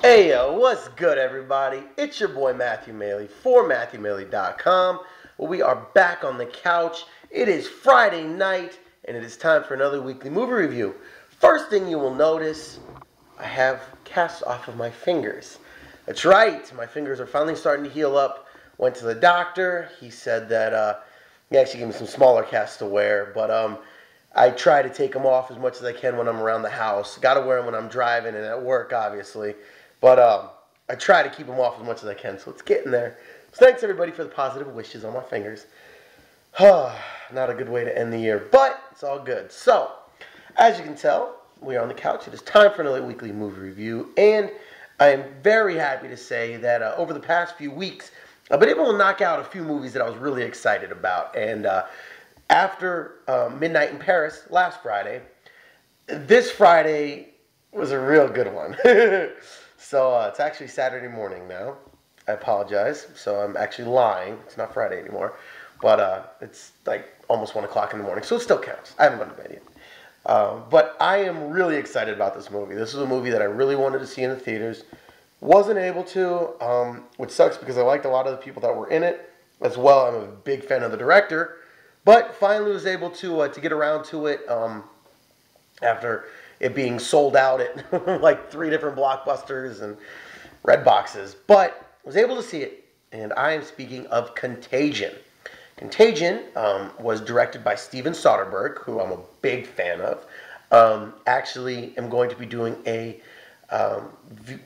Hey yo, what's good everybody? It's your boy Matthew Maley for MatthewMaley.com. Well, we are back on the couch. It is Friday night and it is time for another weekly movie review. First thing you will notice, I have casts off of my fingers. That's right, my fingers are finally starting to heal up. Went to the doctor. He said that he actually gave me some smaller casts to wear, but I try to take them off as much as I can when I'm around the house. Got to wear them when I'm driving and at work, obviously. But I try to keep them off as much as I can, so it's getting there. So thanks, everybody, for the positive wishes on my fingers. Not a good way to end the year, but it's all good. So, as you can tell, we are on the couch. It is time for another weekly movie review, and I am very happy to say that over the past few weeks, I've been able to knock out a few movies that I was really excited about. And after Midnight in Paris last Friday, this Friday was a real good one. So it's actually Saturday morning now. I apologize. So I'm actually lying. It's not Friday anymore. But it's like almost 1 o'clock in the morning. So it still counts. I haven't gone to bed yet. But I am really excited about this movie. This is a movie that I really wanted to see in the theaters. Wasn't able to, which sucks because I liked a lot of the people that were in it as well. I'm a big fan of the director. But finally was able to get around to it after it being sold out at like 3 different Blockbusters and Red Boxes. But was able to see it, and I am speaking of Contagion. Contagion was directed by Steven Soderbergh, who I'm a big fan of. Actually, am going to be doing a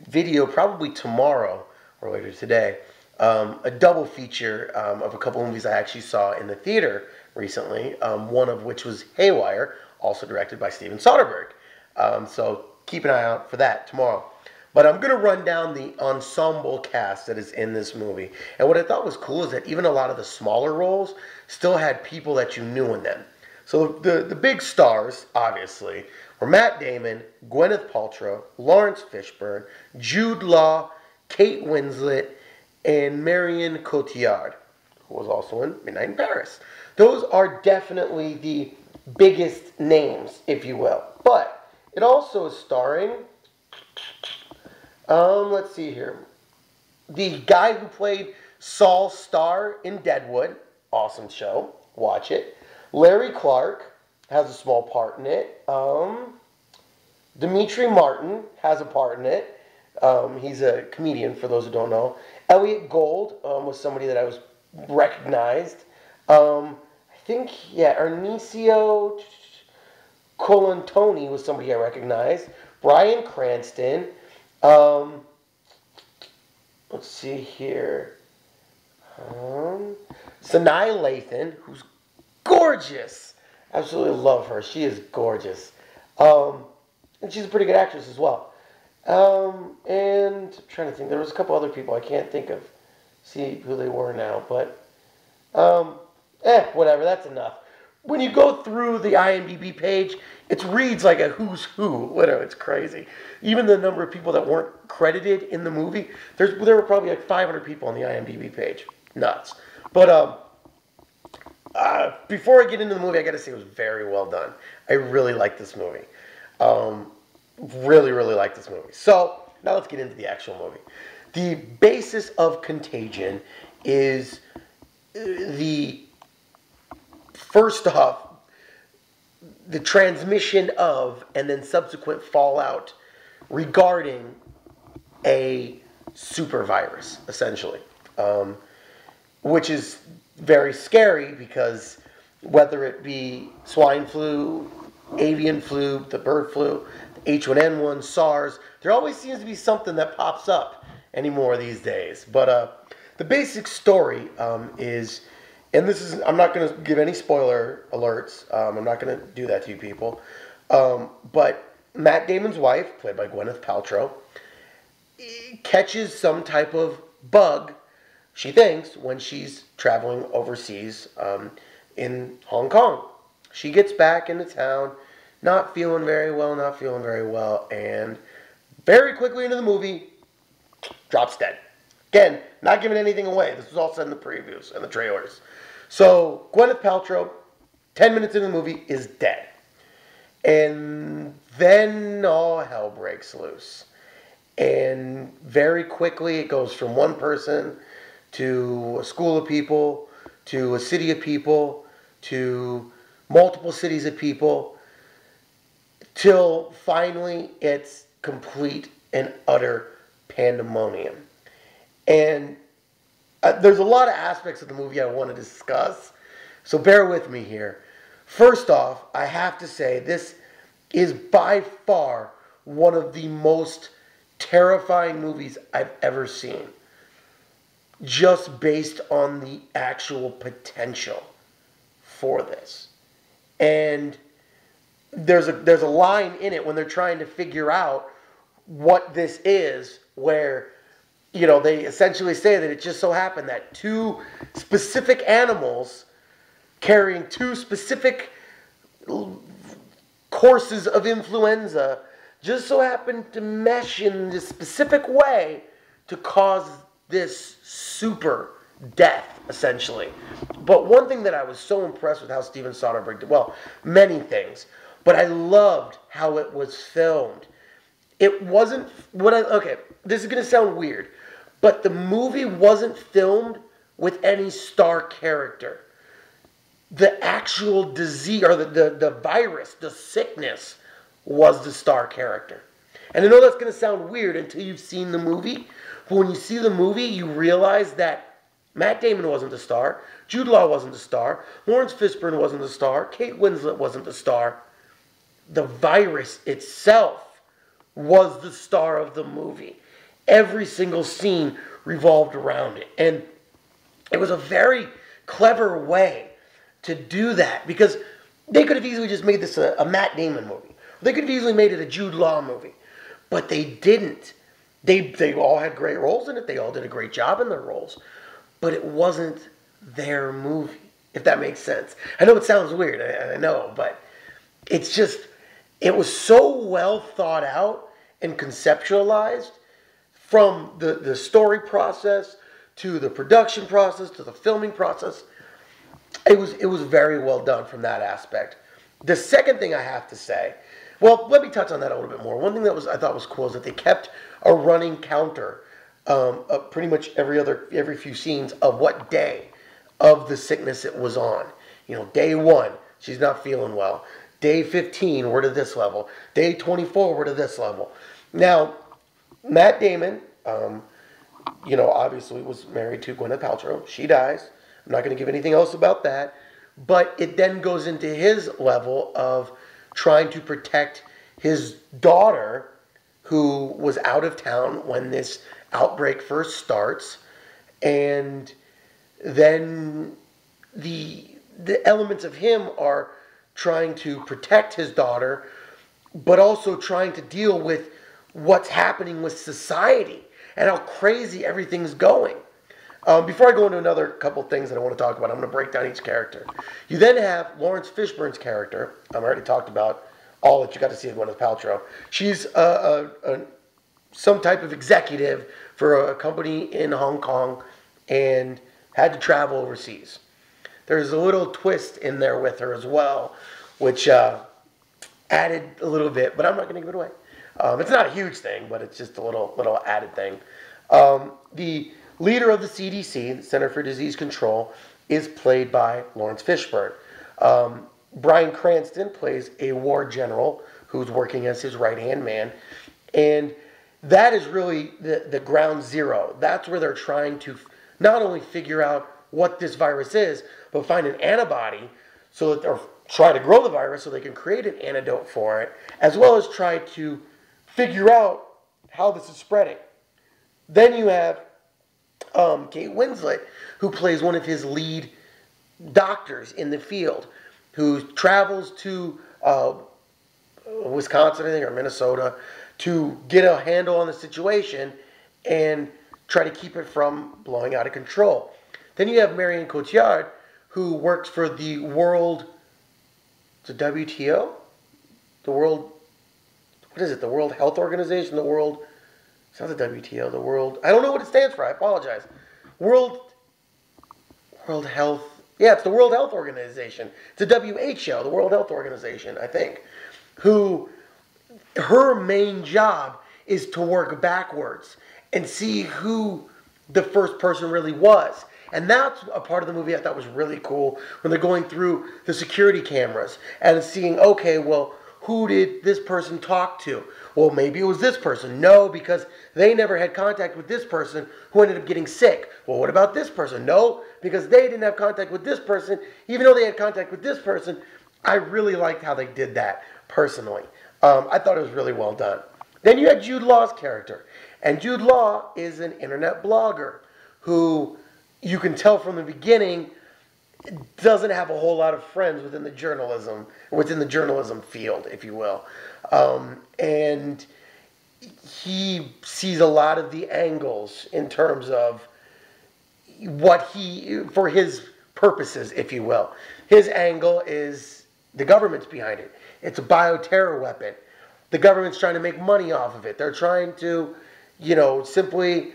video probably tomorrow or later today. A double feature of a couple movies I actually saw in the theater recently, one of which was Haywire, also directed by Steven Soderbergh. So keep an eye out for that tomorrow. But I'm going to run down the ensemble cast that is in this movie. And what I thought was cool is that even a lot of the smaller roles still had people that you knew in them. So the big stars, obviously, were Matt Damon, Gwyneth Paltrow, Laurence Fishburne, Jude Law, Kate Winslet, and Marion Cotillard, who was also in Midnight in Paris. Those are definitely the biggest names, if you will. But it also is starring, let's see here, the guy who played Saul Starr in Deadwood. Awesome show. Watch it. Larry Clark has a small part in it. Dimitri Martin has a part in it. He's a comedian, for those who don't know. Elliot Gould was somebody that I was recognized. I think, yeah, Ernesio Colantoni was somebody I recognized. Bryan Cranston. Let's see here. Sanaa Lathan, who's gorgeous. Absolutely love her. She is gorgeous. And she's a pretty good actress as well. And I'm trying to think. There was a couple other people I can't think of. See who they were now. But, whatever. That's enough. When you go through the IMDb page, it reads like a who's who. Whatever. It's crazy. Even the number of people that weren't credited in the movie, there were probably like 500 people on the IMDb page. Nuts. But, before I get into the movie, I got to say it was very well done. I really like this movie. Really, really like this movie. So, now let's get into the actual movie. The basis of Contagion is first off, the transmission of and then subsequent fallout regarding a super virus, essentially. Which is very scary because whether it be swine flu, avian flu, the bird flu, H1N1, SARS, there always seems to be something that pops up anymore these days. But the basic story is, and this is, I'm not going to give any spoiler alerts. I'm not going to do that to you people. But Matt Damon's wife, played by Gwyneth Paltrow, catches some type of bug, she thinks, when she's traveling overseas in Hong Kong. She gets back into town, not feeling very well, and very quickly into the movie, drops dead. Again, not giving anything away. This was all said in the previews and the trailers. So, Gwyneth Paltrow, 10 minutes into the movie, is dead. And then all hell breaks loose. And very quickly, it goes from one person to a school of people, to a city of people, to multiple cities of people, till finally it's complete and utter pandemonium. And there's a lot of aspects of the movie I want to discuss, so bear with me here. First off, I have to say this is by far one of the most terrifying movies I've ever seen, just based on the actual potential for this. And there's a line in it when they're trying to figure out what this is, where, you know, they essentially say that it just so happened that two specific animals carrying two specific courses of influenza just so happened to mesh in this specific way to cause this super death, essentially. But one thing that I was so impressed with how Steven Soderbergh did, well, many things, but I loved how it was filmed. It wasn't, okay, this is going to sound weird, but the movie wasn't filmed with any star character. The actual disease, or the virus, the sickness, was the star character. And I know that's going to sound weird until you've seen the movie, but when you see the movie, you realize that Matt Damon wasn't the star, Jude Law wasn't the star, Laurence Fishburne wasn't the star, Kate Winslet wasn't the star. The virus itself was the star of the movie. Every single scene revolved around it. And it was a very clever way to do that, because they could have easily just made this a Matt Damon movie. They could have easily made it a Jude Law movie. But they didn't. They all had great roles in it. They all did a great job in their roles. But it wasn't their movie, if that makes sense. I know it sounds weird, I know, but it's just, it was so well thought out and conceptualized, from the story process to the production process to the filming process. It was very well done from that aspect. The second thing I have to say, well, let me touch on that a little bit more. One thing that I thought was cool is that they kept a running counter pretty much every few scenes of what day of the sickness it was on. You know, day 1, she's not feeling well. Day 15, we're to this level. Day 24, we're to this level. Now, Matt Damon, you know, obviously was married to Gwyneth Paltrow. She dies. I'm not going to give anything else about that. But it then goes into his level of trying to protect his daughter, who was out of town when this outbreak first starts. And then the elements of him are trying to protect his daughter, but also trying to deal with what's happening with society and how crazy everything's going. Before I go into another couple things that I want to talk about, I'm going to break down each character. You then have Laurence Fishburne's character. I've already talked about all that you got to see of Gwyneth Paltrow. She's some type of executive for a company in Hong Kong and had to travel overseas. There's a little twist in there with her as well, which added a little bit, but I'm not going to give it away. It's not a huge thing, but it's just a little added thing. The leader of the CDC, the Center for Disease Control, is played by Laurence Fishburne. Bryan Cranston plays a war general who's working as his right-hand man. And that is really the ground zero. That's where they're trying to not only figure out what this virus is, but find an antibody so that they'll try to grow the virus so they can create an antidote for it, as well as try to figure out how this is spreading. Then you have Kate Winslet, who plays one of his lead doctors in the field, who travels to Wisconsin, I think, or Minnesota, to get a handle on the situation and try to keep it from blowing out of control. Then you have Marion Cotillard, who works for the World, the WTO? The World, what is it? The World Health Organization? The World, it's not the WTO, the World, I don't know what it stands for, I apologize. World Health, yeah, it's the World Health Organization. It's the WHO, the World Health Organization, I think, who, her main job is to work backwards and see who the first person really was. And that's a part of the movie I thought was really cool, when they're going through the security cameras and seeing, okay, well, who did this person talk to? Well, maybe it was this person. No, because they never had contact with this person who ended up getting sick. Well, what about this person? No, because they didn't have contact with this person, even though they had contact with this person. I really liked how they did that, personally. I thought it was really well done. Then you had Jude Law's character. And Jude Law is an internet blogger who, you can tell from the beginning, doesn't have a whole lot of friends within the journalism field, if you will. And he sees a lot of the angles in terms of what for his purposes, if you will. His angle is the government's behind it. It's a bioterror weapon. The government's trying to make money off of it. They're trying to, simply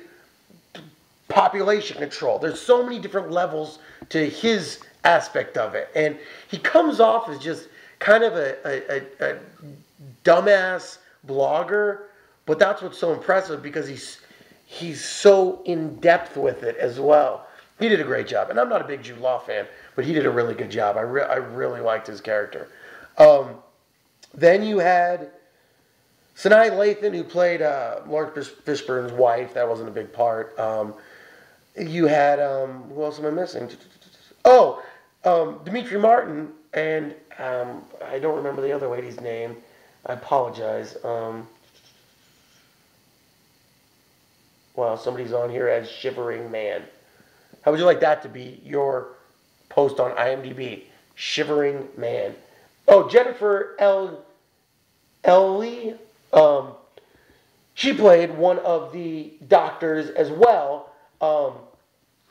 population control. There's so many different levels to his aspect of it. And he comes off as just kind of a dumbass blogger, but that's what's so impressive, because he's so in depth with it as well. He did a great job. And I'm not a big Jude Law fan, but he did a really good job. I really liked his character. Then you had Sanaa Lathan, who played Laurence Fishburne's wife. That wasn't a big part. You had, who else am I missing? Oh, Dimitri Martin, and I don't remember the other lady's name. I apologize. Well, somebody's on here as Shivering Man. How would you like that to be your post on IMDb? Shivering Man. Oh, Jennifer Ellie. She played one of the doctors as well,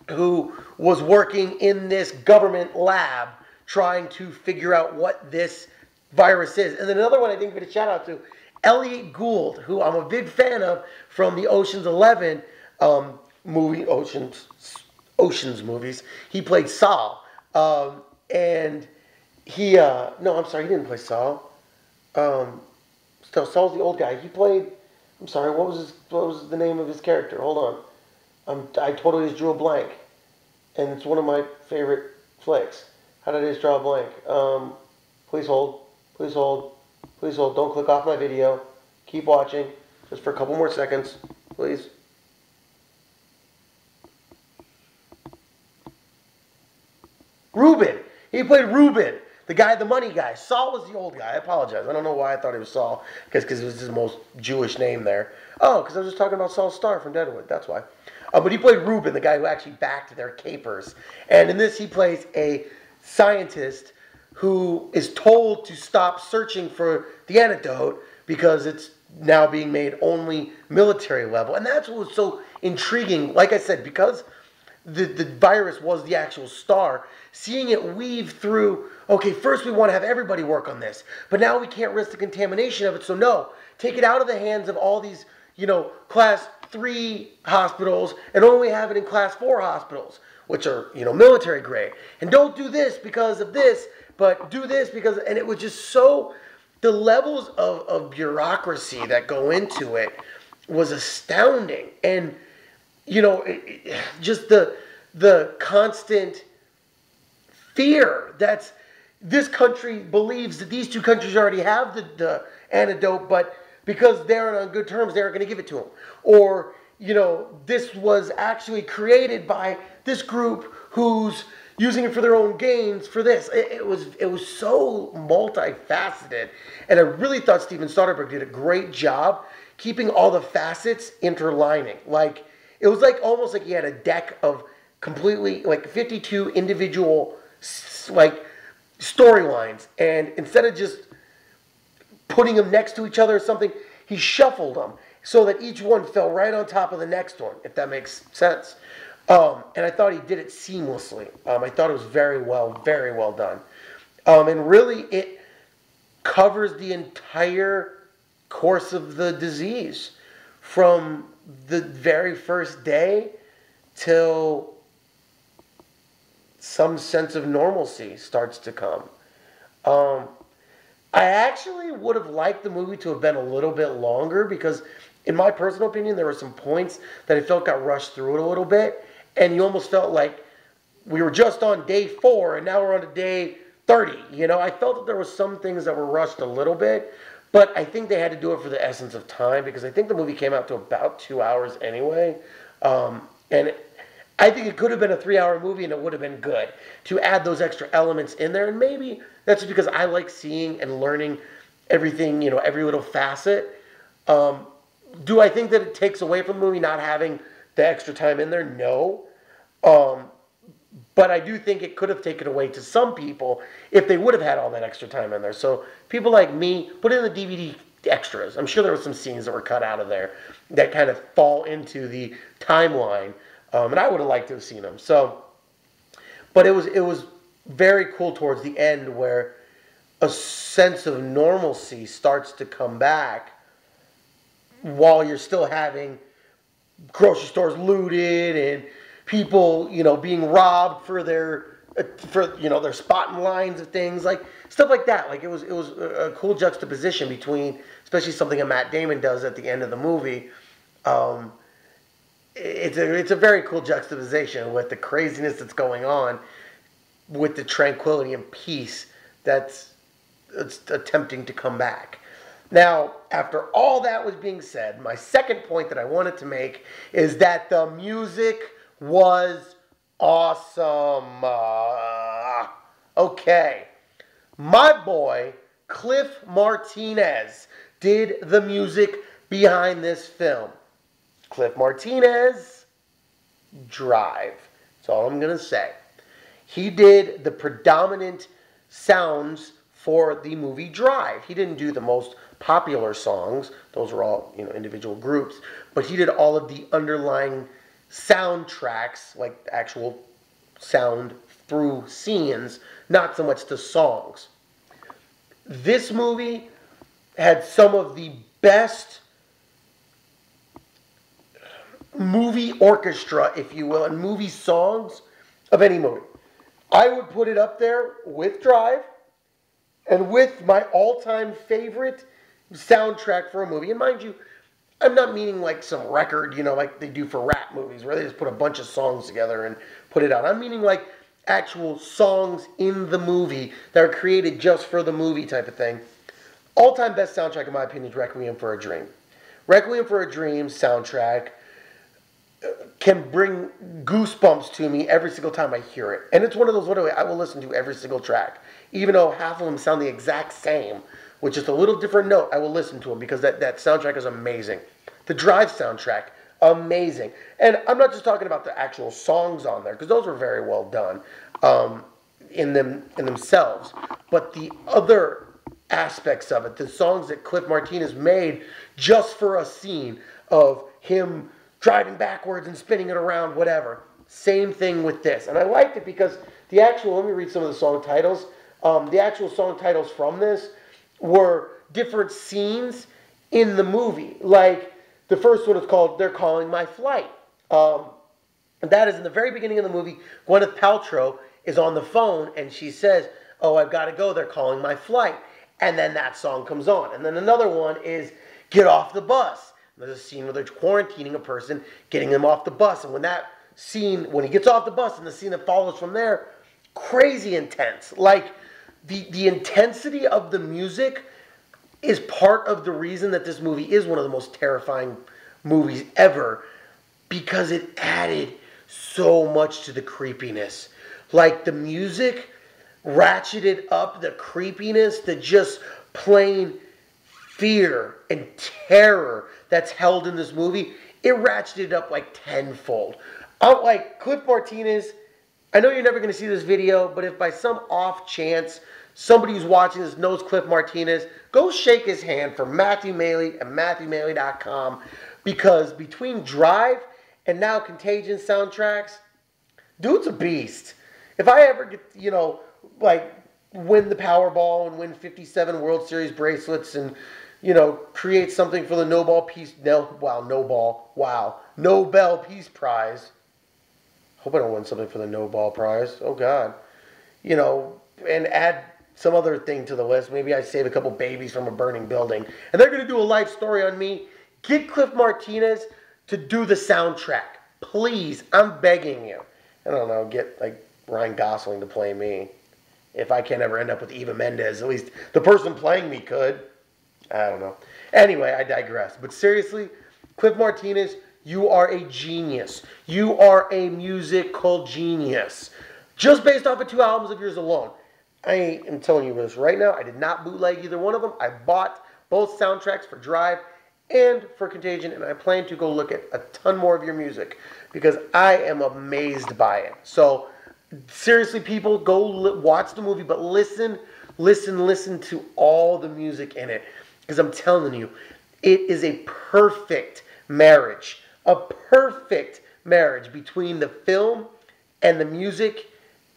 who was working in this government lab trying to figure out what this virus is. And then another one I didn't give a shout out to, Elliot Gould, who I'm a big fan of from the Ocean's 11 movie, Ocean's movies. He played Saul. And he, no, I'm sorry, he didn't play Saul. Saul's the old guy. He played, I'm sorry, what was the name of his character? Hold on. I totally just drew a blank. And it's one of my favorite flicks. How did I just draw a blank? Please hold. Please hold. Please hold. Don't click off my video. Keep watching. Just for a couple more seconds. Please. Ruben. He played Ruben. The guy, the money guy. Saul was the old guy. I apologize. I don't know why I thought he was Saul. Because it was his most Jewish name there. Oh, because I was just talking about Saul Starr from Deadwood. That's why. But he played Ruben, the guy who actually backed their capers. And in this, he plays a scientist who is told to stop searching for the antidote because it's now being made only military level. And that's what was so intriguing. Like I said, because the virus was the actual star, seeing it weave through, okay, first we want to have everybody work on this, but now we can't risk the contamination of it, so no, take it out of the hands of all these, class 3 hospitals and only have it in class 4 hospitals, which are, military grade. And don't do this because of this, but do this because, and it was just so, the levels of bureaucracy that go into it was astounding. And, just the constant fear that this country believes that these two countries already have the antidote, but because they're on good terms, they're going to give it to them. Or, this was actually created by this group who's using it for their own gains for this. It was so multifaceted. And I really thought Steven Soderbergh did a great job keeping all the facets interlining. Like, it was almost like he had a deck of completely, 52 individual, storylines. And instead of just putting them next to each other or something, he shuffled them so that each one fell right on top of the next one, if that makes sense. And I thought he did it seamlessly. I thought it was very well done. And really, it covers the entire course of the disease from the very first day till some sense of normalcy starts to come. I actually would have liked the movie to have been a little bit longer because in my personal opinion, there were some points that I felt got rushed through it a little bit, and you almost felt like we were just on day 4 and now we're on to day 30. You know, I felt that there was some things that were rushed a little bit, but I think they had to do it for the essence of time, because I think the movie came out to about 2 hours anyway. And I think it could have been a 3-hour movie and it would have been good to add those extra elements in there. And maybe that's just because I like seeing and learning everything, you know, every little facet. Do I think that it takes away from the movie not having the extra time in there? No. But I do think it could have taken away to some people if they would have had all that extra time in there. So people like me, put in the DVD extras. I'm sure there were some scenes that were cut out of there that kind of fall into the timeline. And I would have liked to have seen them. So, but it was very cool towards the end where a sense of normalcy starts to come back while you're still having grocery stores looted and people, you know, being robbed for their spot in lines of things, like stuff like that. Like it was a cool juxtaposition between, especially something that Matt Damon does at the end of the movie. It's a very cool juxtaposition with the craziness that's going on, with the tranquility and peace that's attempting to come back. Now, after all that was being said, my second point that I wanted to make is that the music was awesome. Okay. My boy, Cliff Martinez, did the music behind this film. Cliff Martinez, Drive. That's all I'm going to say. He did the predominant sounds for the movie Drive. He didn't do the most popular songs. Those were all, you know, individual groups. But he did all of the underlying soundtracks, like actual sound through scenes, not so much the songs. This movie had some of the best movie orchestra, if you will, and movie songs of any movie. I would put it up there with Drive and with my all-time favorite soundtrack for a movie. And mind you, I'm not meaning like some record, you know, like they do for rap movies where they just put a bunch of songs together and put it out. I'm meaning like actual songs in the movie that are created just for the movie type of thing. All-time best soundtrack, in my opinion, is Requiem for a Dream. Requiem for a Dream soundtrack can bring goosebumps to me every single time I hear it. And it's one of those, literally, I will listen to every single track. Even though half of them sound the exact same, with just a little different note, I will listen to them because that soundtrack is amazing. The Drive soundtrack, amazing. And I'm not just talking about the actual songs on there, because those were very well done in themselves. But the other aspects of it, the songs that Cliff Martinez made just for a scene of him driving backwards and spinning it around, whatever. Same thing with this. And I liked it because the actual, let me read some of the song titles. The actual song titles from this were different scenes in the movie. Like, the first one is called They're Calling My Flight. And that is in the very beginning of the movie. Gwyneth Paltrow is on the phone and she says, "Oh, I've got to go. They're calling my flight." And then that song comes on. And then another one is Get Off the Bus. There's a scene where they're quarantining a person, getting them off the bus. And when that scene, when he gets off the bus and the scene that follows from there, crazy intense. Like, the intensity of the music is part of the reason that this movie is one of the most terrifying movies ever, because it added so much to the creepiness. Like, the music ratcheted up the creepiness, the just plain fear and terror that's held in this movie. It ratcheted up like tenfold. Like, Cliff Martinez, I know you're never going to see this video, but if by some off chance somebody who's watching this knows Cliff Martinez, go shake his hand for Matthew Maley at MatthewMaley.com, because between Drive and now Contagion soundtracks, dude's a beast. If I ever get, you know, like, win the Powerball and win 57 World Series bracelets and, you know, create something for the Nobel Peace Prize. Hope I don't win something for the Nobel Prize. Oh, God. You know, and add some other thing to the list. Maybe I save a couple babies from a burning building. And they're going to do a life story on me. Get Cliff Martinez to do the soundtrack. Please, I'm begging you. I don't know, get like Ryan Gosling to play me. If I can't ever end up with Eva Mendes, at least the person playing me could. I don't know. Anyway, I digress. But seriously, Cliff Martinez, you are a genius. You are a musical genius. Just based off of 2 albums of yours alone. I am telling you this right now. I did not bootleg either one of them. I bought both soundtracks for Drive and for Contagion, and I plan to go look at a ton more of your music because I am amazed by it. So, seriously, people, go watch the movie, but listen to all the music in it. Because I'm telling you, it is a perfect marriage. A perfect marriage between the film and the music.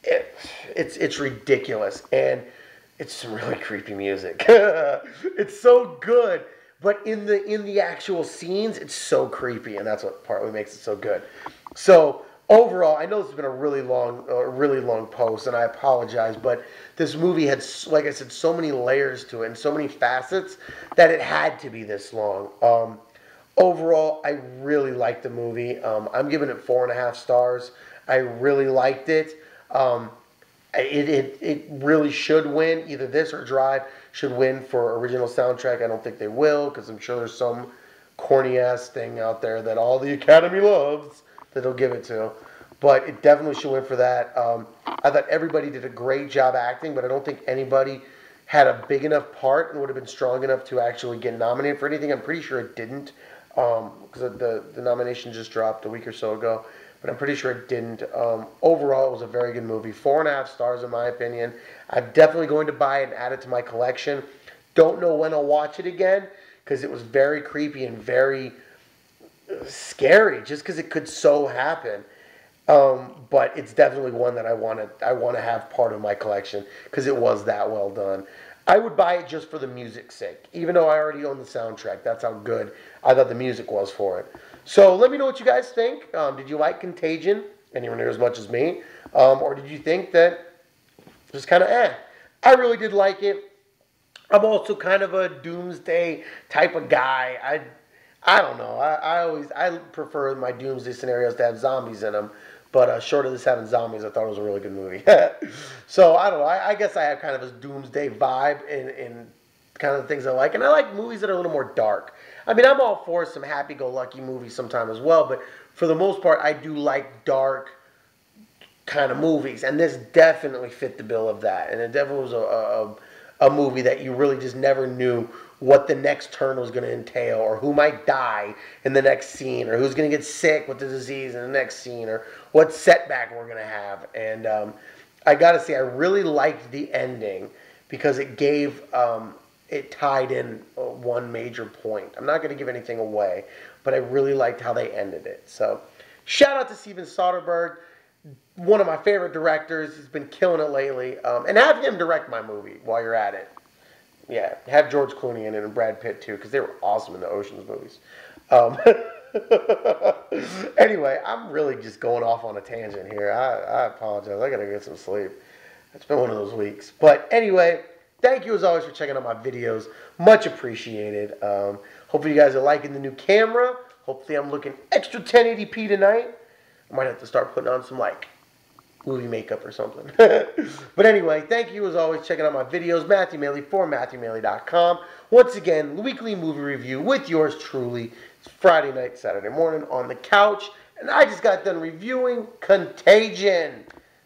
It's ridiculous. And it's some really creepy music. It's so good. But in the actual scenes, it's so creepy. And that's what partly makes it so good. So, overall, I know this has been a really long post, and I apologize, but this movie had, like I said, so many layers to it and so many facets that it had to be this long. Overall, I really liked the movie. I'm giving it 4.5 stars. I really liked it. It really should win. Either this or Drive should win for original soundtrack. I don't think they will, because I'm sure there's some corny-ass thing out there that all the Academy loves that they'll give it to. But it definitely should win for that. I thought everybody did a great job acting, but I don't think anybody had a big enough part and would have been strong enough to actually get nominated for anything. I'm pretty sure it didn't, because the nomination just dropped a week or so ago. But I'm pretty sure it didn't. Overall, it was a very good movie. 4.5 stars in my opinion. I'm definitely going to buy it and add it to my collection. Don't know when I'll watch it again, because it was very creepy and very scary, just because it could so happen. But it's definitely one that I want to have part of my collection, because it was that well done. I would buy it just for the music's sake, even though I already own the soundtrack. That's how good I thought the music was for it. So let me know what you guys think. Did you like Contagion anywhere near as much as me? Or did you think that just kind of I really did like it. I'm also kind of a doomsday type of guy. I don't know. I prefer my doomsday scenarios to have zombies in them. But short of this having zombies, I thought it was a really good movie. So, I don't know. I guess I have kind of a doomsday vibe in kind of the things I like. And I like movies that are a little more dark. I mean, I'm all for some happy-go-lucky movies sometime as well. But for the most part, I do like dark kind of movies. And this definitely fit the bill of that. And it definitely was a movie that you really just never knew what the next turn was going to entail, or who might die in the next scene, or who's going to get sick with the disease in the next scene, or what setback we're going to have. And I got to say, I really liked the ending because it gave, it tied in one major point. I'm not going to give anything away, but I really liked how they ended it. So, shout out to Steven Soderbergh, one of my favorite directors. He's been killing it lately. And have him direct my movie while you're at it. Yeah, have George Clooney in it and Brad Pitt too, because they were awesome in the Ocean's movies. Anyway, I'm really just going off on a tangent here. I apologize. I gotta get some sleep. It's been one of those weeks. But anyway, thank you as always for checking out my videos. Much appreciated. Hopefully you guys are liking the new camera. Hopefully I'm looking extra 1080p tonight. I might have to start putting on some like movie makeup or something. But anyway, thank you as always checking out my videos. Matthew Maley for MatthewMaley.com. Once again, weekly movie review with yours truly. It's Friday night, Saturday morning on the couch. And I just got done reviewing Contagion.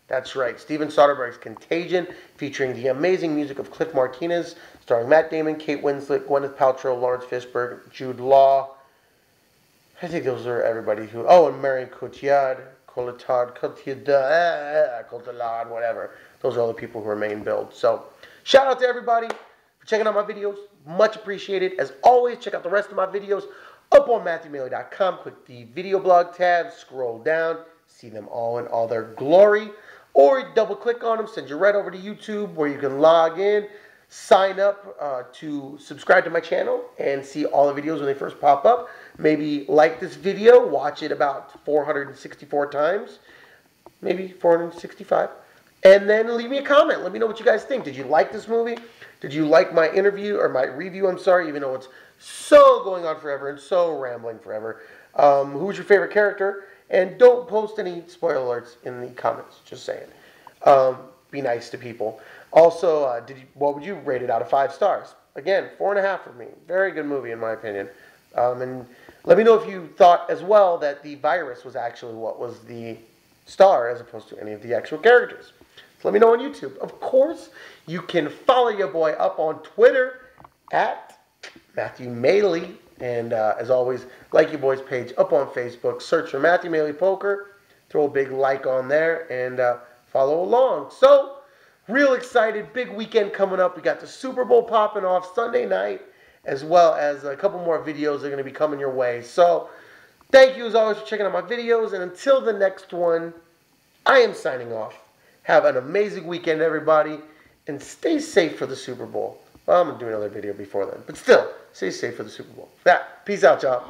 That's right, Steven Soderbergh's Contagion, featuring the amazing music of Cliff Martinez, starring Matt Damon, Kate Winslet, Gwyneth Paltrow, Laurence Fishburne, Jude Law. I think those are everybody who... Oh, and Marion Cotillard Kate whatever. Those are all the people who are main build. So, shout out to everybody for checking out my videos. Much appreciated. As always, check out the rest of my videos up on MatthewMaley.com. Click the video blog tab, scroll down, see them all in all their glory. Or double click on them, send you right over to YouTube where you can log in, sign up to subscribe to my channel and see all the videos when they first pop up. Maybe like this video, watch it about 464 times, maybe 465, and then leave me a comment. Let me know what you guys think. Did you like this movie? Did you like my interview, or my review, I'm sorry, even though it's so going on forever and so rambling forever. Who's your favorite character? And don't post any spoiler alerts in the comments. Just saying. Be nice to people. Also, what would you rate it out of 5 stars? Again, 4.5 for me. Very good movie in my opinion. And let me know if you thought as well that the virus was actually what was the star as opposed to any of the actual characters. So let me know on YouTube. Of course, you can follow your boy up on Twitter at Matthew Maley. And as always, like your boy's page up on Facebook. Search for Matthew Maley Poker. Throw a big like on there and follow along. So, real excited. Big weekend coming up. We got the Super Bowl popping off Sunday night, as well as a couple more videos that are going to be coming your way. So, thank you as always for checking out my videos. And until the next one, I am signing off. Have an amazing weekend, everybody. And stay safe for the Super Bowl. Well, I'm going to do another video before then. But still, stay safe for the Super Bowl. Peace out, y'all.